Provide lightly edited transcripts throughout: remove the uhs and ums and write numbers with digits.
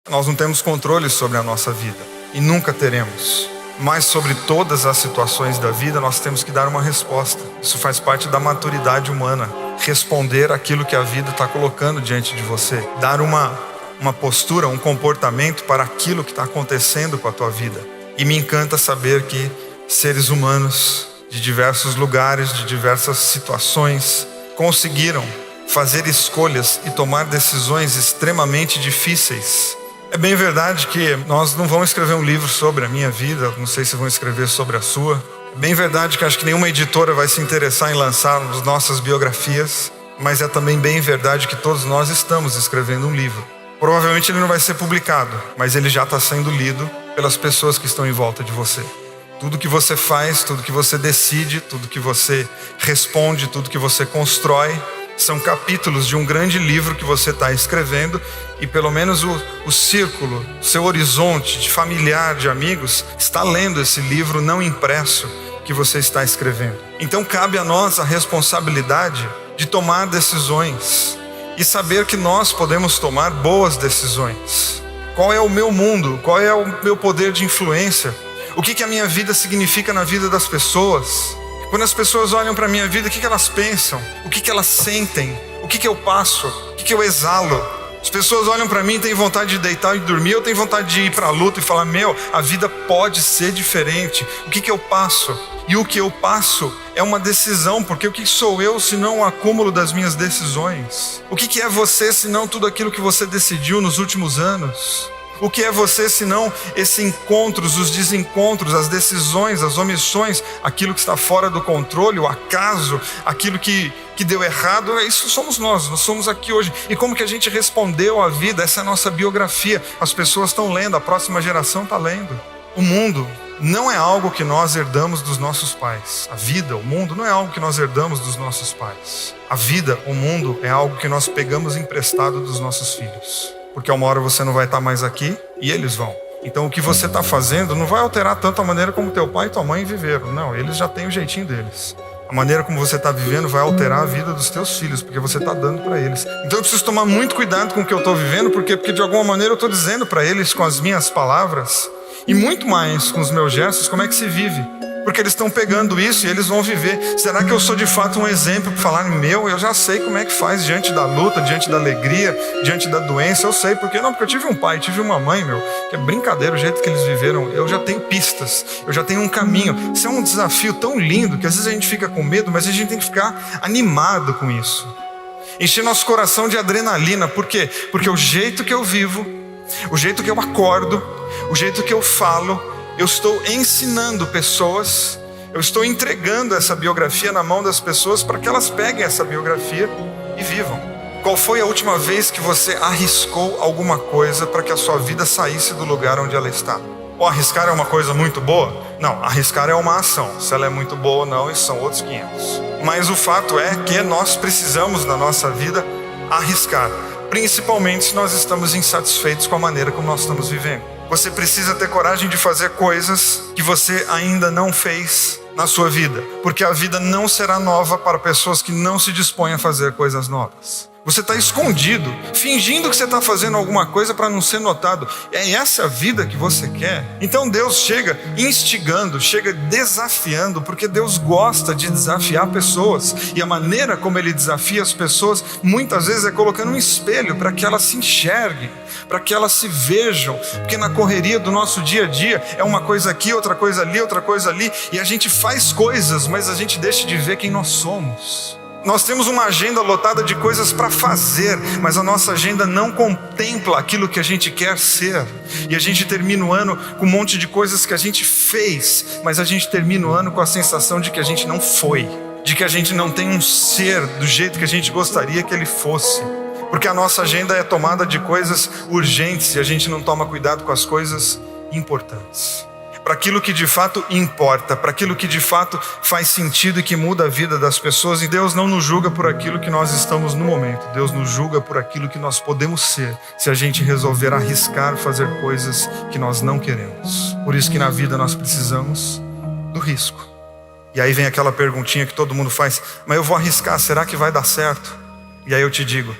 Nós não temos controle sobre a nossa vida e nunca teremos. Mas sobre todas as situações da vida nós temos que dar uma resposta. Isso faz parte da maturidade humana. Responder aquilo que a vida está colocando diante de você. Dar uma postura, um comportamento para aquilo que está acontecendo com a tua vida. E me encanta saber que seres humanos de diversos lugares, de diversas situações, conseguiram fazer escolhas e tomar decisões extremamente difíceis. É bem verdade que nós não vamos escrever um livro sobre a minha vida, não sei se vão escrever sobre a sua. É bem verdade que acho que nenhuma editora vai se interessar em lançar as nossas biografias, mas é também bem verdade que todos nós estamos escrevendo um livro. Provavelmente ele não vai ser publicado, mas ele já está sendo lido pelas pessoas que estão em volta de você. Tudo que você faz, tudo que você decide, tudo que você responde, tudo que você constrói, são capítulos de um grande livro que você está escrevendo e pelo menos o círculo, o seu horizonte de familiar, de amigos, está lendo esse livro não impresso que você está escrevendo. Então cabe a nós a responsabilidade de tomar decisões e saber que nós podemos tomar boas decisões. Qual é o meu mundo? Qual é o meu poder de influência? O que a minha vida significa na vida das pessoas? Quando as pessoas olham para a minha vida, o que elas pensam? O que elas sentem? O que eu passo? O que eu exalo? As pessoas olham para mim e têm vontade de deitar e dormir, eu tenho vontade de ir para a luta e falar, a vida pode ser diferente. O que eu passo? E o que eu passo é uma decisão, porque o que sou eu se não o acúmulo das minhas decisões? O que é você se não tudo aquilo que você decidiu nos últimos anos? O que é você se não esses encontros, os desencontros, as decisões, as omissões, aquilo que está fora do controle, o acaso, aquilo que deu errado? Isso somos nós somos aqui hoje. E como que a gente respondeu à vida? Essa é a nossa biografia. As pessoas estão lendo, a próxima geração está lendo. O mundo não é algo que nós herdamos dos nossos pais. A vida, o mundo, não é algo que nós herdamos dos nossos pais. A vida, o mundo, é algo que nós pegamos emprestado dos nossos filhos. Porque uma hora você não vai estar mais aqui e eles vão. Então o que você está fazendo não vai alterar tanto a maneira como teu pai e tua mãe viveram. Não, eles já têm o jeitinho deles. A maneira como você está vivendo vai alterar a vida dos teus filhos, porque você está dando para eles. Então eu preciso tomar muito cuidado com o que eu estou vivendo, porque de alguma maneira eu estou dizendo para eles com as minhas palavras, e muito mais com os meus gestos, como é que se vive. Porque eles estão pegando isso e eles vão viver. Será que eu sou de fato um exemplo para falar, eu já sei como é que faz diante da luta, diante da alegria, diante da doença, eu sei. Por quê? Não, porque eu tive um pai, tive uma mãe, que é brincadeira o jeito que eles viveram. Eu já tenho pistas, eu já tenho um caminho. Isso é um desafio tão lindo que às vezes a gente fica com medo, mas a gente tem que ficar animado com isso. Encher nosso coração de adrenalina. Por quê? Porque o jeito que eu vivo, o jeito que eu acordo, o jeito que eu falo, eu estou ensinando pessoas, eu estou entregando essa biografia na mão das pessoas para que elas peguem essa biografia e vivam. Qual foi a última vez que você arriscou alguma coisa para que a sua vida saísse do lugar onde ela está? Ou arriscar é uma coisa muito boa? Não, arriscar é uma ação. Se ela é muito boa ou não, isso são outros 500. Mas o fato é que nós precisamos na nossa vida arriscar, principalmente se nós estamos insatisfeitos com a maneira como nós estamos vivendo. Você precisa ter coragem de fazer coisas que você ainda não fez na sua vida, porque a vida não será nova para pessoas que não se dispõem a fazer coisas novas. Você está escondido, fingindo que você está fazendo alguma coisa para não ser notado. É essa a vida que você quer? Então Deus chega instigando, chega desafiando, porque Deus gosta de desafiar pessoas. E a maneira como Ele desafia as pessoas, muitas vezes é colocando um espelho para que elas se enxerguem, para que elas se vejam. Porque na correria do nosso dia a dia, é uma coisa aqui, outra coisa ali, e a gente faz coisas, mas a gente deixa de ver quem nós somos. Nós temos uma agenda lotada de coisas para fazer, mas a nossa agenda não contempla aquilo que a gente quer ser. E a gente termina o ano com um monte de coisas que a gente fez, mas a gente termina o ano com a sensação de que a gente não foi, de que a gente não tem um ser do jeito que a gente gostaria que ele fosse. Porque a nossa agenda é tomada de coisas urgentes e a gente não toma cuidado com as coisas importantes. Para aquilo que de fato importa, para aquilo que de fato faz sentido e que muda a vida das pessoas. E Deus não nos julga por aquilo que nós estamos no momento. Deus nos julga por aquilo que nós podemos ser, se a gente resolver arriscar fazer coisas que nós não queremos. Por isso que na vida nós precisamos do risco. E aí vem aquela perguntinha que todo mundo faz, mas eu vou arriscar, será que vai dar certo? E aí eu te digo,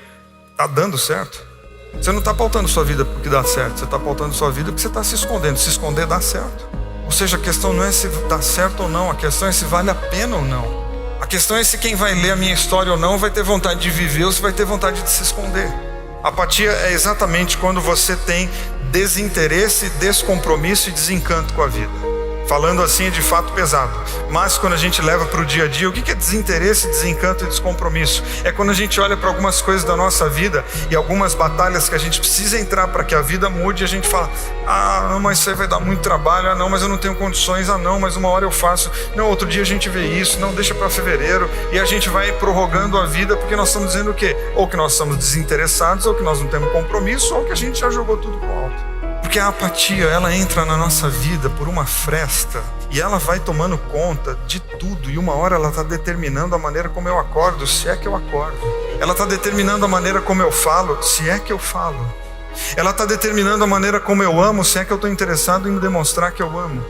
está dando certo? Você não está pautando sua vida porque dá certo, você está pautando sua vida porque você está se escondendo. Se esconder dá certo. Ou seja, a questão não é se dá certo ou não, a questão é se vale a pena ou não. A questão é se quem vai ler a minha história ou não vai ter vontade de viver ou se vai ter vontade de se esconder. Apatia é exatamente quando você tem desinteresse, descompromisso e desencanto com a vida. Falando assim é de fato pesado, mas quando a gente leva para o dia a dia, o que é desinteresse, desencanto e descompromisso? É quando a gente olha para algumas coisas da nossa vida e algumas batalhas que a gente precisa entrar para que a vida mude e a gente fala: ah, não, mas isso aí vai dar muito trabalho, ah não, mas eu não tenho condições, ah não, mas uma hora eu faço, não, outro dia a gente vê isso, não, deixa para fevereiro, e a gente vai prorrogando a vida porque nós estamos dizendo o quê? Ou que nós somos desinteressados, ou que nós não temos compromisso, ou que a gente já jogou tudo pro alto. Porque a apatia, ela entra na nossa vida por uma fresta e ela vai tomando conta de tudo. E uma hora ela está determinando a maneira como eu acordo, se é que eu acordo. Ela está determinando a maneira como eu falo, se é que eu falo. Ela está determinando a maneira como eu amo, se é que eu estou interessado em demonstrar que eu amo.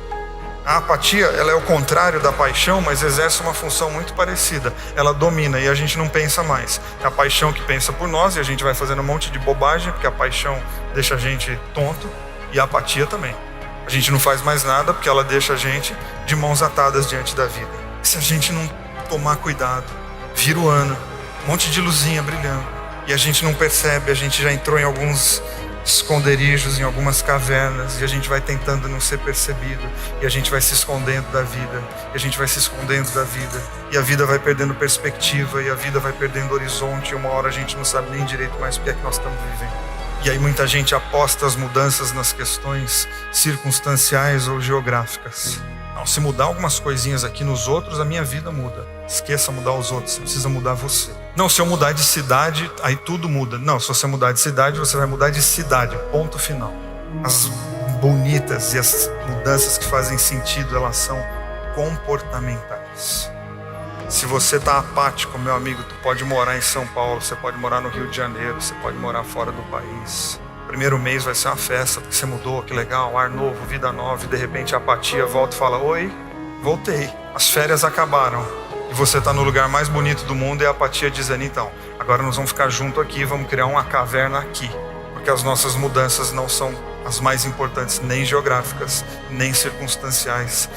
A apatia, ela é o contrário da paixão, mas exerce uma função muito parecida. Ela domina e a gente não pensa mais. É a paixão que pensa por nós e a gente vai fazendo um monte de bobagem, porque a paixão deixa a gente tonto. E a apatia também. A gente não faz mais nada porque ela deixa a gente de mãos atadas diante da vida. Se a gente não tomar cuidado, vira o ano, um monte de luzinha brilhando, e a gente não percebe, a gente já entrou em alguns esconderijos, em algumas cavernas, e a gente vai tentando não ser percebido, e a gente vai se escondendo da vida, e a gente vai se escondendo da vida, e a vida vai perdendo perspectiva, e a vida vai perdendo horizonte, e uma hora a gente não sabe nem direito mais o que é que nós estamos vivendo. E aí muita gente aposta as mudanças nas questões circunstanciais ou geográficas. Não, se mudar algumas coisinhas aqui nos outros, a minha vida muda. Esqueça mudar os outros, você precisa mudar você. Não, se eu mudar de cidade, aí tudo muda. Não, se você mudar de cidade, você vai mudar de cidade, ponto final. As bonitas e as mudanças que fazem sentido, elas são comportamentais. Se você está apático, meu amigo, tu pode morar em São Paulo, você pode morar no Rio de Janeiro, você pode morar fora do país. Primeiro mês vai ser uma festa, porque você mudou, que legal, ar novo, vida nova, e de repente a apatia volta e fala: oi, voltei, as férias acabaram. E você está no lugar mais bonito do mundo e a apatia dizendo: então, agora nós vamos ficar junto aqui, vamos criar uma caverna aqui. Porque as nossas mudanças não são as mais importantes, nem geográficas, nem circunstanciais.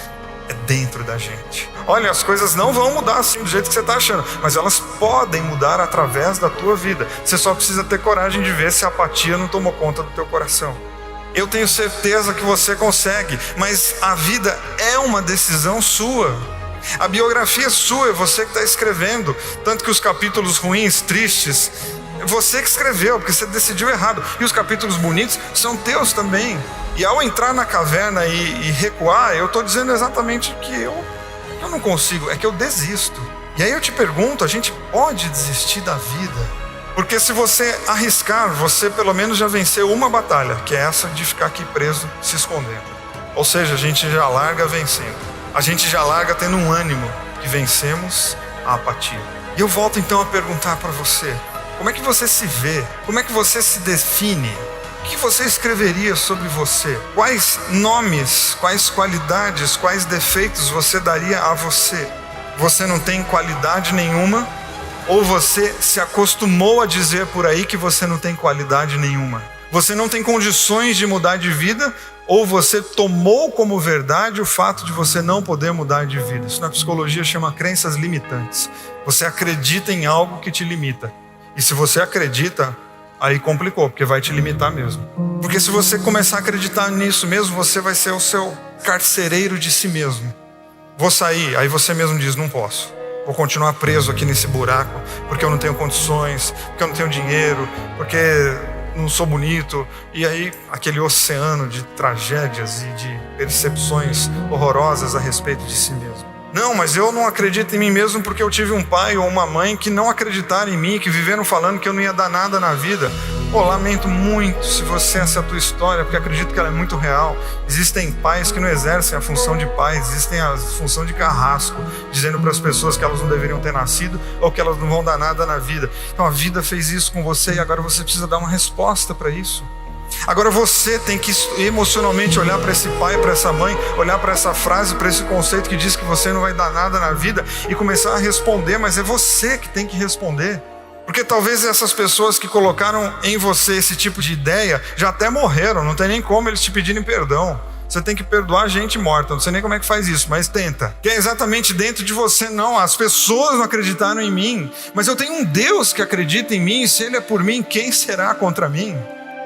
É dentro da gente. Olha, as coisas não vão mudar assim do jeito que você está achando, mas elas podem mudar através da tua vida. Você só precisa ter coragem de ver se a apatia não tomou conta do teu coração. Eu tenho certeza que você consegue, mas a vida é uma decisão sua. A biografia é sua, é você que está escrevendo. Tanto que os capítulos ruins, tristes, é você que escreveu, porque você decidiu errado. E os capítulos bonitos são teus também. E ao entrar na caverna e recuar, eu estou dizendo exatamente que eu não consigo, é que eu desisto. E aí eu te pergunto, a gente pode desistir da vida? Porque se você arriscar, você pelo menos já venceu uma batalha, que é essa de ficar aqui preso, se escondendo. Ou seja, a gente já larga vencendo. A gente já larga tendo um ânimo, que vencemos a apatia. E eu volto então a perguntar para você, como é que você se vê? Como é que você se define? O que você escreveria sobre você? Quais nomes, quais qualidades, quais defeitos você daria a você? Você não tem qualidade nenhuma? Ou você se acostumou a dizer por aí que você não tem qualidade nenhuma? Você não tem condições de mudar de vida? Ou você tomou como verdade o fato de você não poder mudar de vida? Isso na psicologia chama crenças limitantes. Você acredita em algo que te limita. E se você acredita, aí complicou, porque vai te limitar mesmo. Porque se você começar a acreditar nisso mesmo, você vai ser o seu carcereiro de si mesmo. Vou sair, aí você mesmo diz: não posso. Vou continuar preso aqui nesse buraco, porque eu não tenho condições, porque eu não tenho dinheiro, porque não sou bonito. E aí aquele oceano de tragédias e de percepções horrorosas a respeito de si mesmo. Não, mas eu não acredito em mim mesmo porque eu tive um pai ou uma mãe que não acreditaram em mim, que viveram falando que eu não ia dar nada na vida. Pô, lamento muito se essa é a tua história, porque acredito que ela é muito real. Existem pais que não exercem a função de pais, existem a função de carrasco, dizendo para as pessoas que elas não deveriam ter nascido ou que elas não vão dar nada na vida. Então a vida fez isso com você e agora você precisa dar uma resposta para isso. Agora você tem que emocionalmente olhar para esse pai, para essa mãe, olhar para essa frase, para esse conceito que diz que você não vai dar nada na vida e começar a responder, mas é você que tem que responder. Porque talvez essas pessoas que colocaram em você esse tipo de ideia já até morreram, não tem nem como eles te pedirem perdão. Você tem que perdoar gente morta, não sei nem como é que faz isso, mas tenta. Que é exatamente dentro de você, não. As pessoas não acreditaram em mim, mas eu tenho um Deus que acredita em mim, e se Ele é por mim, quem será contra mim?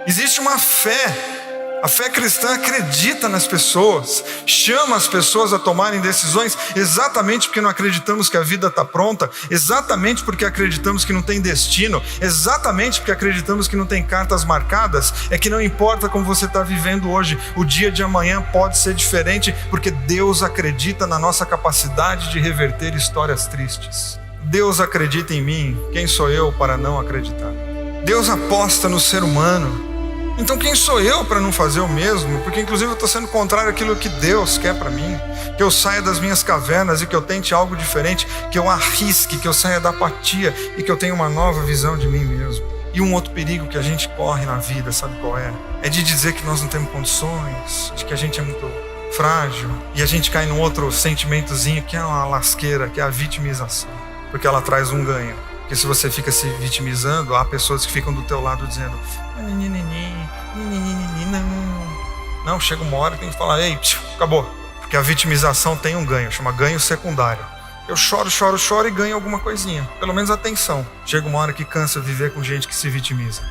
Existe uma fé. A fé cristã acredita nas pessoas, chama as pessoas a tomarem decisões exatamente porque não acreditamos que a vida está pronta, exatamente porque acreditamos que não tem destino, exatamente porque acreditamos que não tem cartas marcadas. É que não importa como você está vivendo hoje, o dia de amanhã pode ser diferente, porque Deus acredita na nossa capacidade de reverter histórias tristes. Deus acredita em mim, quem sou eu para não acreditar? Deus aposta no ser humano. Então quem sou eu para não fazer o mesmo? Porque inclusive eu estou sendo contrário àquilo que Deus quer para mim. Que eu saia das minhas cavernas e que eu tente algo diferente, que eu arrisque, que eu saia da apatia e que eu tenha uma nova visão de mim mesmo. E um outro perigo que a gente corre na vida, sabe qual é? É de dizer que nós não temos condições, de que a gente é muito frágil, e a gente cai num outro sentimentozinho que é uma lasqueira, que é a vitimização, porque ela traz um ganho. Porque se você fica se vitimizando, há pessoas que ficam do teu lado dizendo: não, chega uma hora que tem que falar: ei, acabou. Porque a vitimização tem um ganho, chama ganho secundário. Eu choro e ganho alguma coisinha, pelo menos atenção. Chega uma hora que cansa viver com gente que se vitimiza.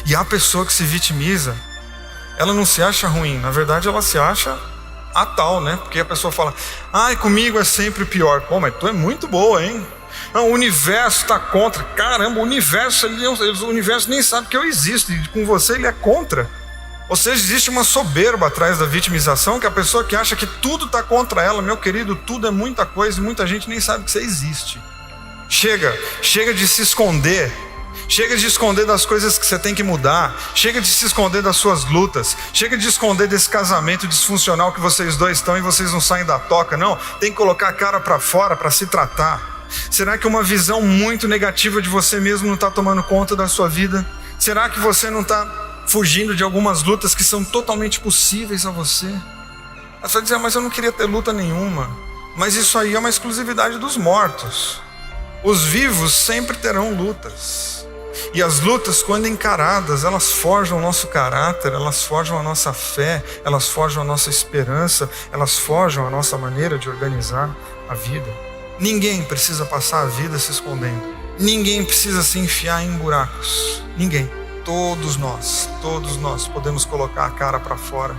E a pessoa que se vitimiza, ela não se acha ruim, na verdade ela se acha a tal, né? Porque a pessoa fala: ai, comigo é sempre pior. Pô, mas tu é muito boa, hein? Não, o universo está contra. Caramba, o universo nem sabe que eu existo, e com você ele é contra. Ou seja, existe uma soberba atrás da vitimização, que a pessoa que acha que tudo está contra ela, meu querido, tudo é muita coisa e muita gente nem sabe que você existe. Chega de se esconder. Chega de esconder das coisas que você tem que mudar. Chega de se esconder das suas lutas. Chega de esconder desse casamento disfuncional que vocês dois estão e vocês não saem da toca. Não, tem que colocar a cara para fora para se tratar. Será que uma visão muito negativa de você mesmo não está tomando conta da sua vida? Será que você não está fugindo de algumas lutas que são totalmente possíveis a você? Você vai dizer: mas eu não queria ter luta nenhuma. Mas isso aí é uma exclusividade dos mortos. Os vivos sempre terão lutas. E as lutas, quando encaradas, elas forjam o nosso caráter, elas forjam a nossa fé, elas forjam a nossa esperança, elas forjam a nossa maneira de organizar a vida. Ninguém precisa passar a vida se escondendo. Ninguém precisa se enfiar em buracos. Ninguém. Todos nós podemos colocar a cara para fora,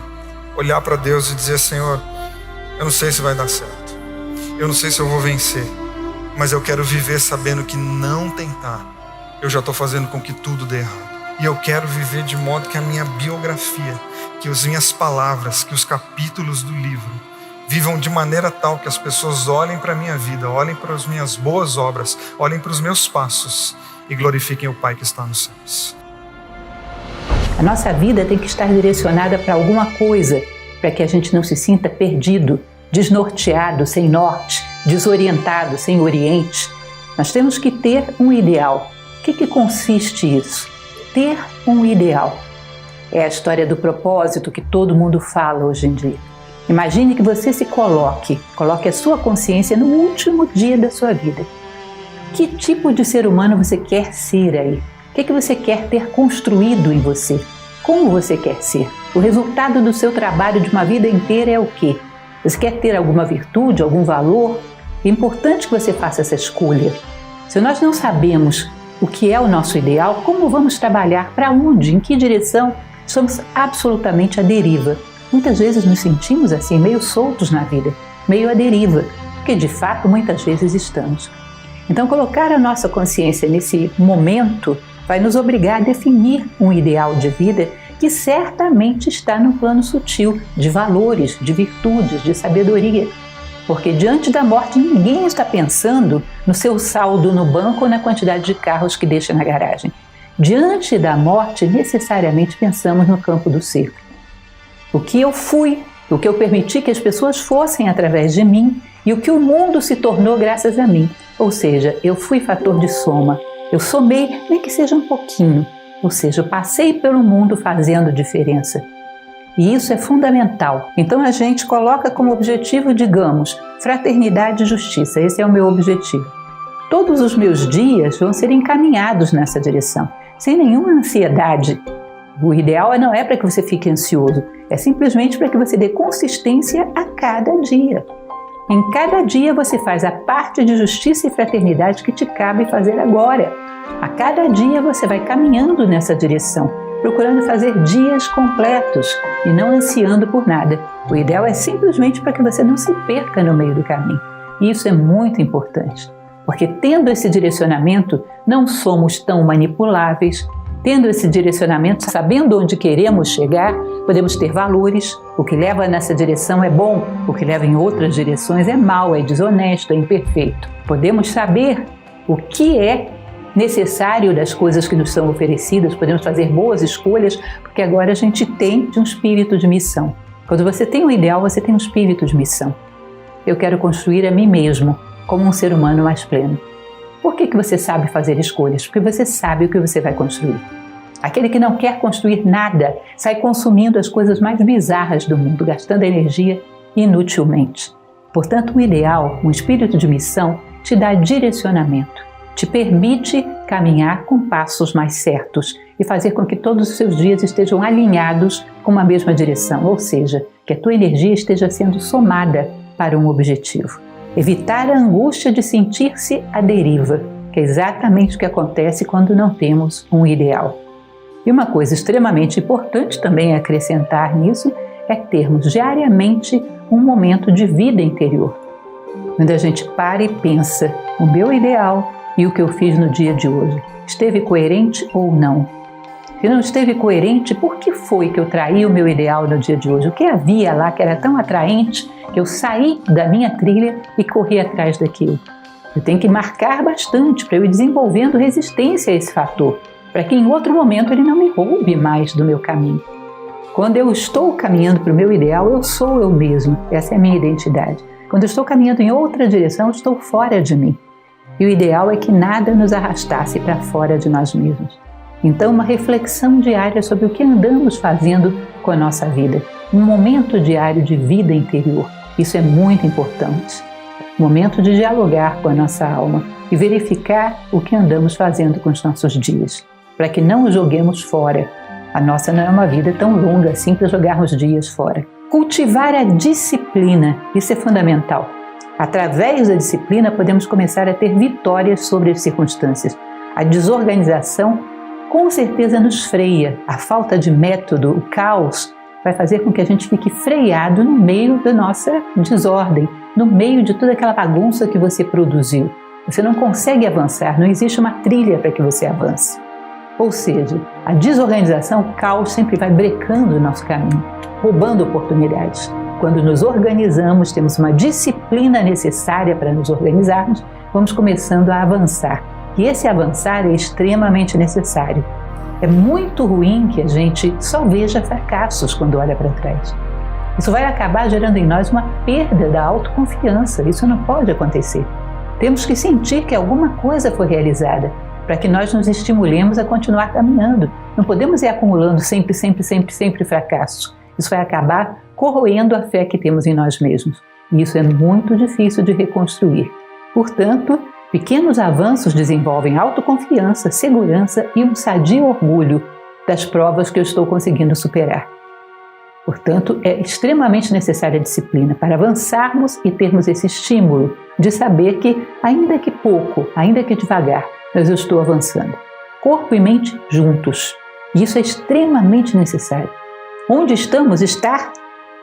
olhar para Deus e dizer: Senhor, eu não sei se vai dar certo, eu não sei se eu vou vencer, mas eu quero viver sabendo que não tentar, eu já estou fazendo com que tudo dê errado. E eu quero viver de modo que a minha biografia, que as minhas palavras, que os capítulos do livro vivam de maneira tal que as pessoas olhem para a minha vida, olhem para as minhas boas obras, olhem para os meus passos e glorifiquem o Pai que está nos céus. A nossa vida tem que estar direcionada para alguma coisa, para que a gente não se sinta perdido, desnorteado, sem norte, desorientado, sem oriente. Nós temos que ter um ideal. O que consiste isso? Ter um ideal. É a história do propósito que todo mundo fala hoje em dia. Imagine que você se coloque a sua consciência no último dia da sua vida. Que tipo de ser humano você quer ser aí? O que você quer ter construído em você? Como você quer ser? O resultado do seu trabalho de uma vida inteira é o quê? Você quer ter alguma virtude, algum valor? É importante que você faça essa escolha. Se nós não sabemos o que é o nosso ideal, como vamos trabalhar? Para onde? Em que direção? Somos absolutamente à deriva. Muitas vezes nos sentimos assim, meio soltos na vida, meio à deriva, porque de fato muitas vezes estamos. Então colocar a nossa consciência nesse momento vai nos obrigar a definir um ideal de vida que certamente está no plano sutil de valores, de virtudes, de sabedoria. Porque diante da morte ninguém está pensando no seu saldo no banco ou na quantidade de carros que deixa na garagem. Diante da morte necessariamente pensamos no campo do ser. O que eu fui, o que eu permiti que as pessoas fossem através de mim e o que o mundo se tornou graças a mim. Ou seja, eu fui fator de soma, eu somei, nem que seja um pouquinho. Ou seja, eu passei pelo mundo fazendo diferença. E isso é fundamental. Então a gente coloca como objetivo, digamos, fraternidade e justiça. Esse é o meu objetivo. todos os meus dias vão ser encaminhados nessa direção, sem nenhuma ansiedade. O ideal não é para que você fique ansioso, é simplesmente para que você dê consistência a cada dia. Em cada dia você faz a parte de justiça e fraternidade que te cabe fazer agora. A cada dia você vai caminhando nessa direção, procurando fazer dias completos e não ansiando por nada. O ideal é simplesmente para que você não se perca no meio do caminho. E isso é muito importante, porque tendo esse direcionamento, não somos tão manipuláveis. Tendo esse direcionamento, sabendo onde queremos chegar, podemos ter valores. O que leva nessa direção é bom, o que leva em outras direções é mau, é desonesto, é imperfeito. Podemos saber o que é necessário das coisas que nos são oferecidas, podemos fazer boas escolhas, porque agora a gente tem um espírito de missão. Quando você tem um ideal, você tem um espírito de missão. Eu quero construir a mim mesmo como um ser humano mais pleno. Por que você sabe fazer escolhas? Porque você sabe o que você vai construir. Aquele que não quer construir nada sai consumindo as coisas mais bizarras do mundo, gastando energia inutilmente. Portanto, o ideal, um espírito de missão, te dá direcionamento, te permite caminhar com passos mais certos e fazer com que todos os seus dias estejam alinhados com uma mesma direção, ou seja, que a tua energia esteja sendo somada para um objetivo. Evitar a angústia de sentir-se à deriva, que é exatamente o que acontece quando não temos um ideal. E uma coisa extremamente importante também a acrescentar nisso é termos diariamente um momento de vida interior, onde a gente para e pensa: o meu ideal e o que eu fiz no dia de hoje esteve coerente ou não? Se não esteve coerente, por que foi que eu traí o meu ideal no dia de hoje? O que havia lá que era tão atraente que eu saí da minha trilha e corri atrás daquilo? Eu tenho que marcar bastante para eu ir desenvolvendo resistência a esse fator, para que em outro momento ele não me roube mais do meu caminho. Quando eu estou caminhando para o meu ideal, eu sou eu mesmo, essa é a minha identidade. Quando eu estou caminhando em outra direção, eu estou fora de mim. E o ideal é que nada nos arrastasse para fora de nós mesmos. Então, uma reflexão diária sobre o que andamos fazendo com a nossa vida. Um momento diário de vida interior. Isso é muito importante. Momento de dialogar com a nossa alma e verificar o que andamos fazendo com os nossos dias, para que não os joguemos fora. A nossa não é uma vida tão longa assim para jogarmos dias fora. Cultivar a disciplina, isso é fundamental. Através da disciplina podemos começar a ter vitórias sobre as circunstâncias. A desorganização com certeza nos freia. A falta de método, o caos, vai fazer com que a gente fique freado no meio da nossa desordem, no meio de toda aquela bagunça que você produziu. Você não consegue avançar, não existe uma trilha para que você avance. Ou seja, a desorganização, o caos sempre vai brecando o nosso caminho, roubando oportunidades. Quando nos organizamos, temos uma disciplina necessária para nos organizarmos, vamos começando a avançar. E esse avançar é extremamente necessário. É muito ruim que a gente só veja fracassos quando olha para trás. Isso vai acabar gerando em nós uma perda da autoconfiança. Isso não pode acontecer. Temos que sentir que alguma coisa foi realizada para que nós nos estimulemos a continuar caminhando. Não podemos ir acumulando sempre fracassos. Isso vai acabar corroendo a fé que temos em nós mesmos. E isso é muito difícil de reconstruir. Portanto, pequenos avanços desenvolvem autoconfiança, segurança e um sadio orgulho das provas que eu estou conseguindo superar. Portanto, é extremamente necessária a disciplina para avançarmos e termos esse estímulo de saber que, ainda que pouco, ainda que devagar, mas eu estou avançando. Corpo e mente juntos. E isso é extremamente necessário. Onde estamos, estar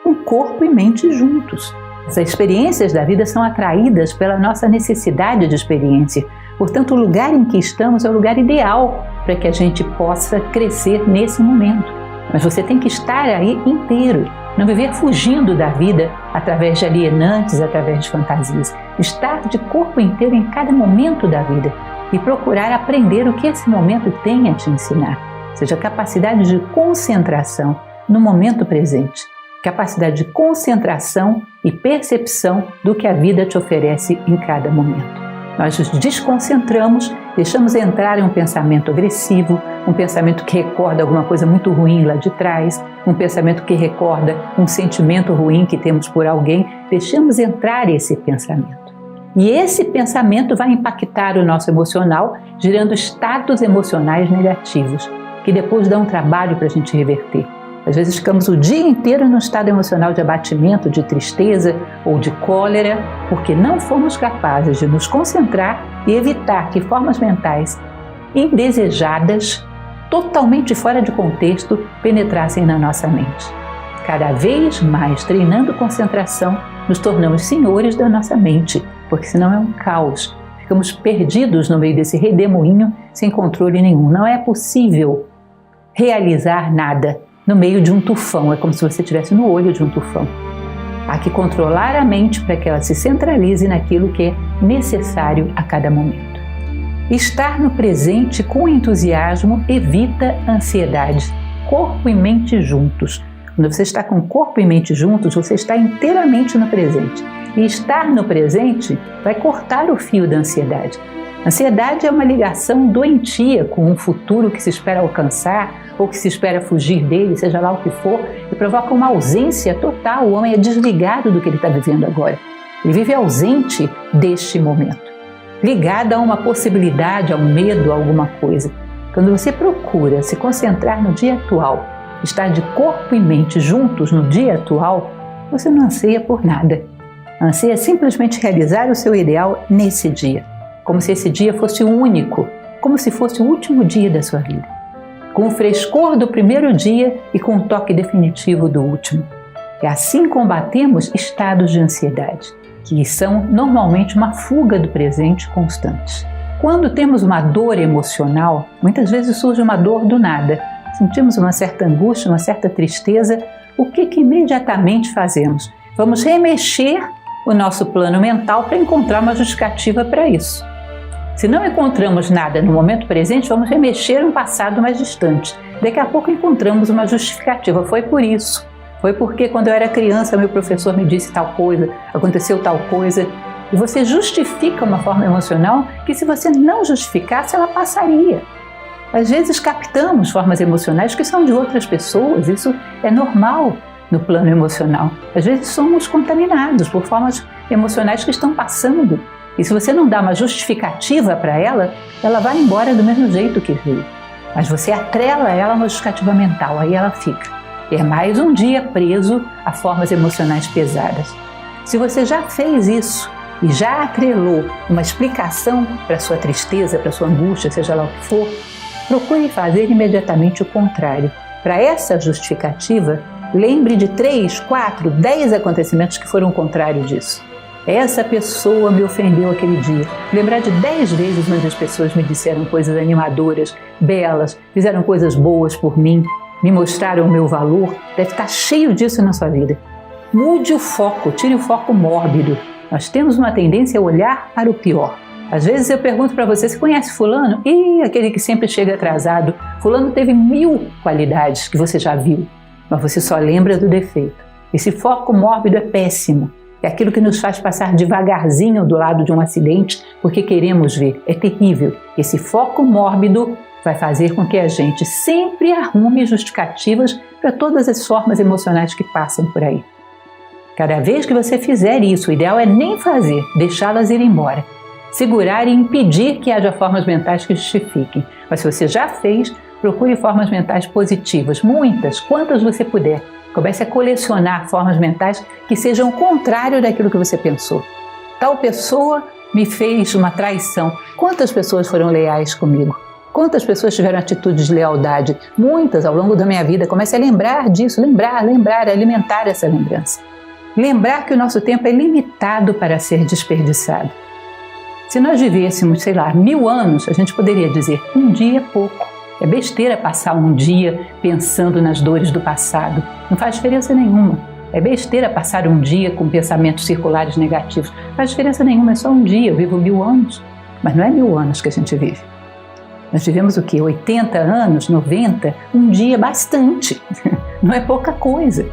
com corpo e mente juntos. As experiências da vida são atraídas pela nossa necessidade de experiência. Portanto, o lugar em que estamos é o lugar ideal para que a gente possa crescer nesse momento. Mas você tem que estar aí inteiro, não viver fugindo da vida através de alienantes, através de fantasias. Estar de corpo inteiro em cada momento da vida e procurar aprender o que esse momento tem a te ensinar. Ou seja, capacidade de concentração no momento presente. Capacidade de concentração e percepção do que a vida te oferece em cada momento. Nós nos desconcentramos, deixamos entrar em um pensamento agressivo, um pensamento que recorda alguma coisa muito ruim lá de trás, um pensamento que recorda um sentimento ruim que temos por alguém, deixamos entrar esse pensamento. E esse pensamento vai impactar o nosso emocional, gerando estados emocionais negativos, que depois dão um trabalho para a gente reverter. Às vezes ficamos o dia inteiro num estado emocional de abatimento, de tristeza ou de cólera, porque não fomos capazes de nos concentrar e evitar que formas mentais indesejadas, totalmente fora de contexto, penetrassem na nossa mente. Cada vez mais, treinando concentração, nos tornamos senhores da nossa mente, porque senão é um caos. Ficamos perdidos no meio desse redemoinho, sem controle nenhum. Não é possível realizar nada no meio de um tufão. É como se você estivesse no olho de um tufão. Há que controlar a mente para que ela se centralize naquilo que é necessário a cada momento. Estar no presente com entusiasmo evita ansiedade. Corpo e mente juntos. Quando você está com corpo e mente juntos, você está inteiramente no presente. E estar no presente vai cortar o fio da ansiedade. Ansiedade é uma ligação doentia com um futuro que se espera alcançar ou que se espera fugir dele, seja lá o que for, e provoca uma ausência total. O homem é desligado do que ele está vivendo agora. Ele vive ausente deste momento, ligado a uma possibilidade, a um medo, a alguma coisa. Quando você procura se concentrar no dia atual, estar de corpo e mente juntos no dia atual, você não anseia por nada. Anseia simplesmente realizar o seu ideal nesse dia, como se esse dia fosse o único, como se fosse o último dia da sua vida, com o frescor do primeiro dia e com o toque definitivo do último. E assim combatemos estados de ansiedade, que são normalmente uma fuga do presente constante. Quando temos uma dor emocional, muitas vezes surge uma dor do nada. Sentimos uma certa angústia, uma certa tristeza. O que imediatamente fazemos? Vamos remexer o nosso plano mental para encontrar uma justificativa para isso. Se não encontramos nada no momento presente, vamos remexer um passado mais distante. Daqui a pouco encontramos uma justificativa. Foi por isso. Foi porque quando eu era criança, meu professor me disse tal coisa, aconteceu tal coisa. E você justifica uma forma emocional que, se você não justificasse, ela passaria. Às vezes captamos formas emocionais que são de outras pessoas. Isso é normal no plano emocional. Às vezes somos contaminados por formas emocionais que estão passando. E se você não dá uma justificativa para ela, ela vai embora do mesmo jeito que veio. Mas você atrela ela a uma justificativa mental, aí ela fica. E é mais um dia preso a formas emocionais pesadas. Se você já fez isso e já atrelou uma explicação para sua tristeza, para sua angústia, seja lá o que for, procure fazer imediatamente o contrário. Para essa justificativa, lembre de 3, 4, 10 acontecimentos que foram o contrário disso. Essa pessoa me ofendeu aquele dia. Lembrar de 10 vezes onde as pessoas me disseram coisas animadoras, belas, fizeram coisas boas por mim, me mostraram o meu valor. Deve estar cheio disso na sua vida. Mude o foco, tire o foco mórbido. Nós temos uma tendência a olhar para o pior. Às vezes eu pergunto para você, você conhece fulano? Ih, aquele que sempre chega atrasado. Fulano teve 1000 qualidades que você já viu, mas você só lembra do defeito. Esse foco mórbido é péssimo. É aquilo que nos faz passar devagarzinho do lado de um acidente porque queremos ver. É terrível. Esse foco mórbido vai fazer com que a gente sempre arrume justificativas para todas as formas emocionais que passam por aí. Cada vez que você fizer isso, o ideal é nem fazer, deixá-las ir embora. Segurar e impedir que haja formas mentais que justifiquem. Mas se você já fez, procure formas mentais positivas, muitas, quantas você puder. Comece a colecionar formas mentais que sejam o contrário daquilo que você pensou. Tal pessoa me fez uma traição. Quantas pessoas foram leais comigo? Quantas pessoas tiveram atitudes de lealdade? Muitas ao longo da minha vida. Comece a lembrar disso, lembrar, alimentar essa lembrança. Lembrar que o nosso tempo é limitado para ser desperdiçado. Se nós vivêssemos, 1000 anos, a gente poderia dizer, um dia é pouco. É besteira passar um dia pensando nas dores do passado. Não faz diferença nenhuma. É besteira passar um dia com pensamentos circulares negativos. Não faz diferença nenhuma, é só um dia. Eu vivo 1000 anos. Mas não é 1000 anos que a gente vive. Nós vivemos o quê? 80 anos, 90? Um dia bastante. Não é pouca coisa.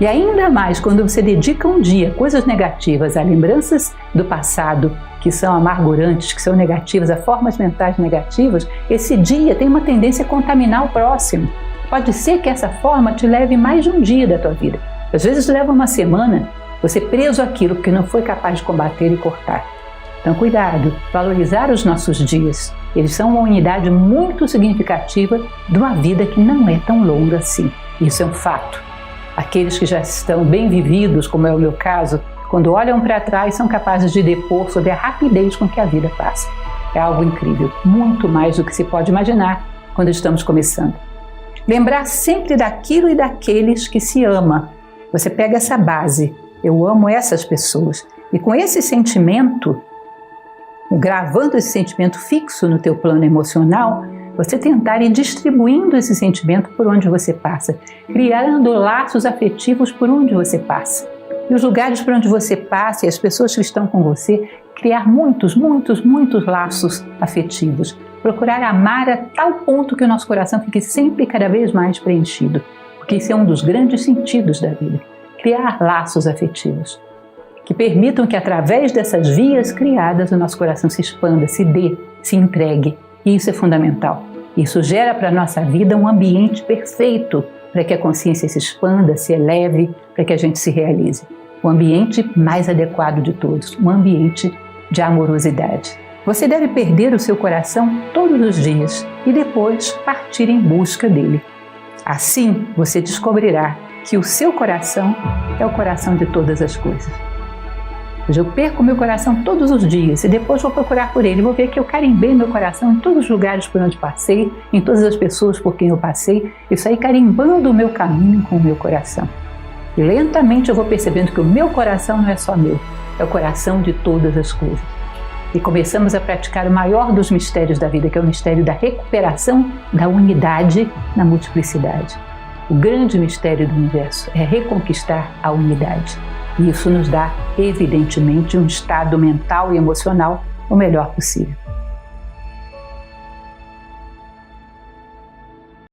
E ainda mais quando você dedica um dia a coisas negativas, a lembranças do passado, que são amargurantes, que são negativas, a formas mentais negativas, esse dia tem uma tendência a contaminar o próximo. Pode ser que essa forma te leve mais de um dia da tua vida. Às vezes leva uma semana, você preso àquilo que não foi capaz de combater e cortar. Então, cuidado, valorizar os nossos dias. Eles são uma unidade muito significativa de uma vida que não é tão longa assim. Isso é um fato. Aqueles que já estão bem vividos, como é o meu caso, quando olham para trás, são capazes de depor sobre a rapidez com que a vida passa. É algo incrível, muito mais do que se pode imaginar quando estamos começando. Lembrar sempre daquilo e daqueles que se ama. Você pega essa base, eu amo essas pessoas, e com esse sentimento, gravando esse sentimento fixo no teu plano emocional, você tentar ir distribuindo esse sentimento por onde você passa, criando laços afetivos por onde você passa. E os lugares por onde você passa e as pessoas que estão com você, criar muitos laços afetivos. Procurar amar a tal ponto que o nosso coração fique sempre cada vez mais preenchido, porque isso é um dos grandes sentidos da vida. Criar laços afetivos que permitam que através dessas vias criadas o nosso coração se expanda, se dê, se entregue. E isso é fundamental. Isso gera para a nossa vida um ambiente perfeito para que a consciência se expanda, se eleve, para que a gente se realize. O ambiente mais adequado de todos, um ambiente de amorosidade. Você deve perder o seu coração todos os dias e depois partir em busca dele. Assim, você descobrirá que o seu coração é o coração de todas as coisas. Eu perco meu coração todos os dias e depois vou procurar por ele. Vou ver que eu carimbei meu coração em todos os lugares por onde passei, em todas as pessoas por quem eu passei. Eu saí carimbando o meu caminho com o meu coração. E lentamente eu vou percebendo que o meu coração não é só meu, é o coração de todas as coisas. E começamos a praticar o maior dos mistérios da vida, que é o mistério da recuperação da unidade na multiplicidade. O grande mistério do universo é reconquistar a unidade. E isso nos dá, evidentemente, um estado mental e emocional o melhor possível.